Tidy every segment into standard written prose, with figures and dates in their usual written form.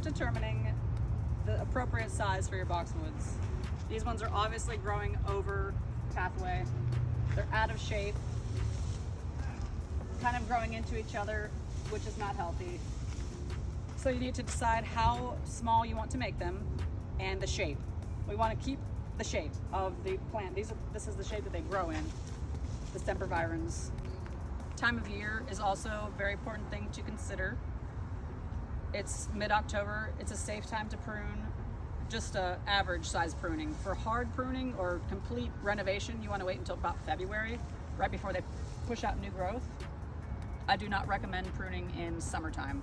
first determining the appropriate size for your boxwoods. These ones are obviously growing over pathway. They're out of shape, kind of growing into each other, which is not healthy. So you need to decide how small you want to make them and the shape. We want to keep the shape of the plant. This is the shape that they grow in, the sempervirens. Time of year is also a very important thing to consider. It's mid-October. It's a safe time to prune, just a average size pruning. For hard pruning or complete renovation, you want to wait until about February, right before they push out new growth. I do not recommend pruning in summertime.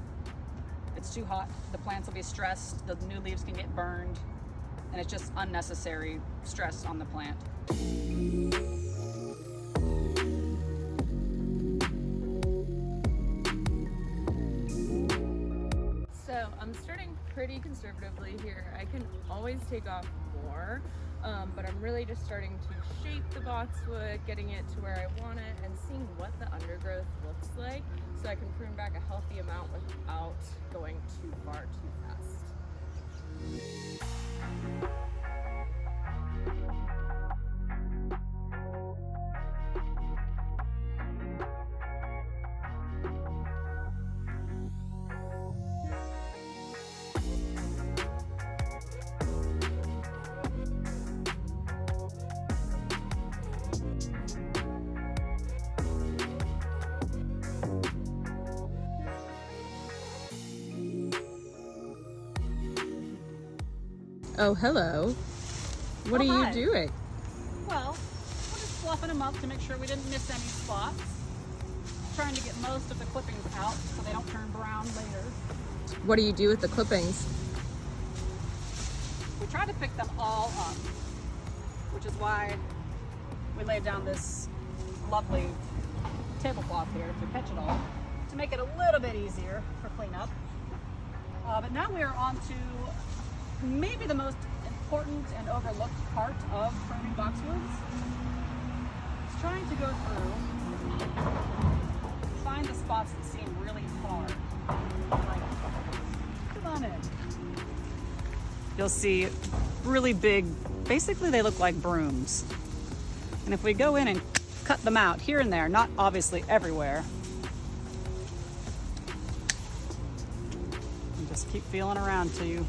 It's too hot, the plants will be stressed, the new leaves can get burned, and it's just unnecessary stress on the plant. So I'm starting pretty conservatively here. I can always take off more, but I'm really just starting to shape the boxwood, getting it to where I want it, and seeing what the undergrowth looks like so I can prune back a healthy amount without going too far too fast. Oh, hello. What are Hi. you doing? Well, we're just fluffing them up to make sure we didn't miss any spots. Trying to get most of the clippings out so they don't turn brown later. What do you do with the clippings? We try to pick them all up, which is why we laid down this lovely tablecloth here to catch it all, to make it a little bit easier for cleanup. But now we are on to maybe the most important and overlooked part of pruning boxwoods. It's trying to go through, find the spots that seem really hard. Like, come on in. You'll see really big, basically they look like brooms. And if we go in and cut them out here and there, not obviously everywhere, and just keep feeling around till you.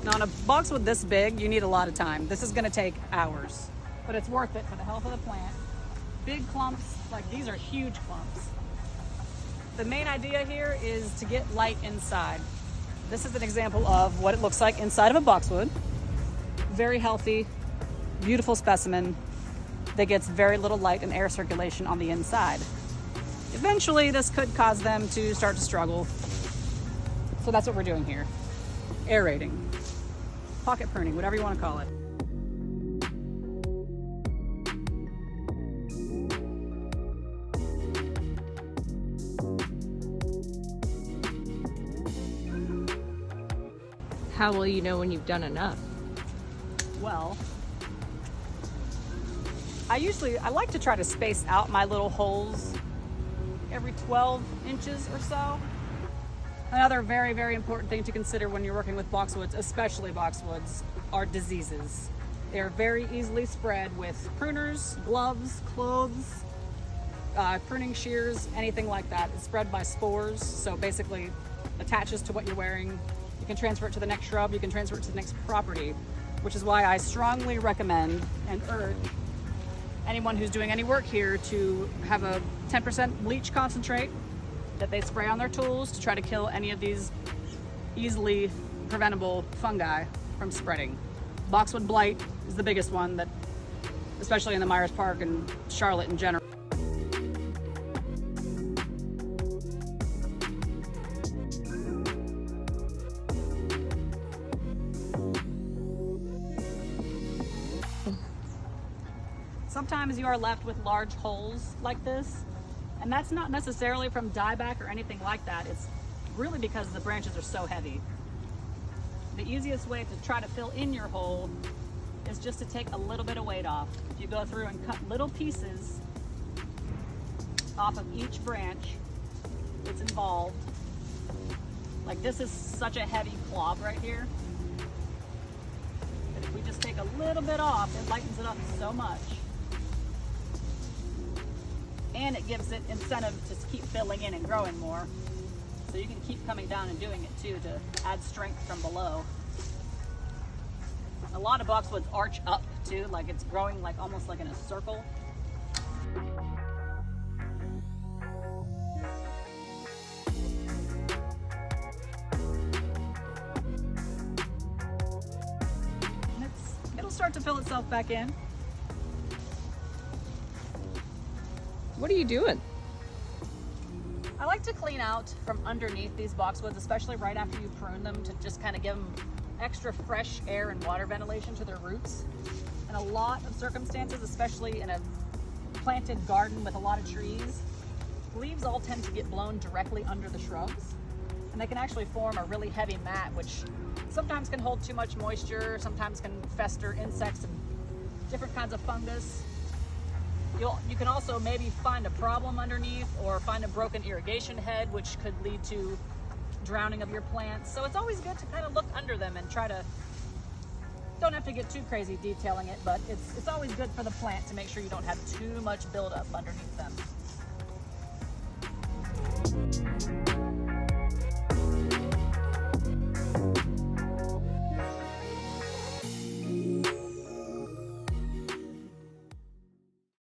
Now on a boxwood this big, you need a lot of time. This is gonna take hours, but it's worth it for the health of the plant. Big clumps, like these are huge clumps. The main idea here is to get light inside. This is an example of what it looks like inside of a boxwood. Very healthy, beautiful specimen that gets very little light and air circulation on the inside. Eventually, this could cause them to start to struggle. So that's what we're doing here. Aerating, pocket pruning, whatever you want to call it. How will you know when you've done enough? Well, I like to try to space out my little holes every 12 inches or so. Another very, very important thing to consider when you're working with boxwoods, especially boxwoods, are diseases. They're very easily spread with pruners, gloves, clothes, pruning shears, anything like that. It's spread by spores, so basically attaches to what you're wearing. You can transfer it to the next shrub, you can transfer it to the next property, which is why I strongly recommend and urge anyone who's doing any work here to have a 10% bleach concentrate that they spray on their tools to try to kill any of these easily preventable fungi from spreading. Boxwood blight is the biggest one, that, especially in the Myers Park and Charlotte in general. Sometimes you are left with large holes like this, and that's not necessarily from dieback or anything like that. It's really because the branches are so heavy. The easiest way to try to fill in your hole is just to take a little bit of weight off. If you go through and cut little pieces off of each branch that's involved, Like this is such a heavy clob right here. But if we just take a little bit off, it lightens it up so much. And it gives it incentive to keep filling in and growing more. So you can keep coming down and doing it too to add strength from below. A lot of boxwoods arch up too, like it's growing like almost like in a circle. And it'll start to fill itself back in. What are you doing? I like to clean out from underneath these boxwoods, especially right after you prune them, to just kind of give them extra fresh air and water ventilation to their roots. In a lot of circumstances, especially in a planted garden with a lot of trees, leaves all tend to get blown directly under the shrubs, and they can actually form a really heavy mat, which sometimes can hold too much moisture, sometimes can fester insects and different kinds of fungus. You can also maybe find a problem underneath or find a broken irrigation head, which could lead to drowning of your plants. So it's always good to kind of look under them and try to, don't have to get too crazy detailing it, but it's always good for the plant to make sure you don't have too much buildup underneath them.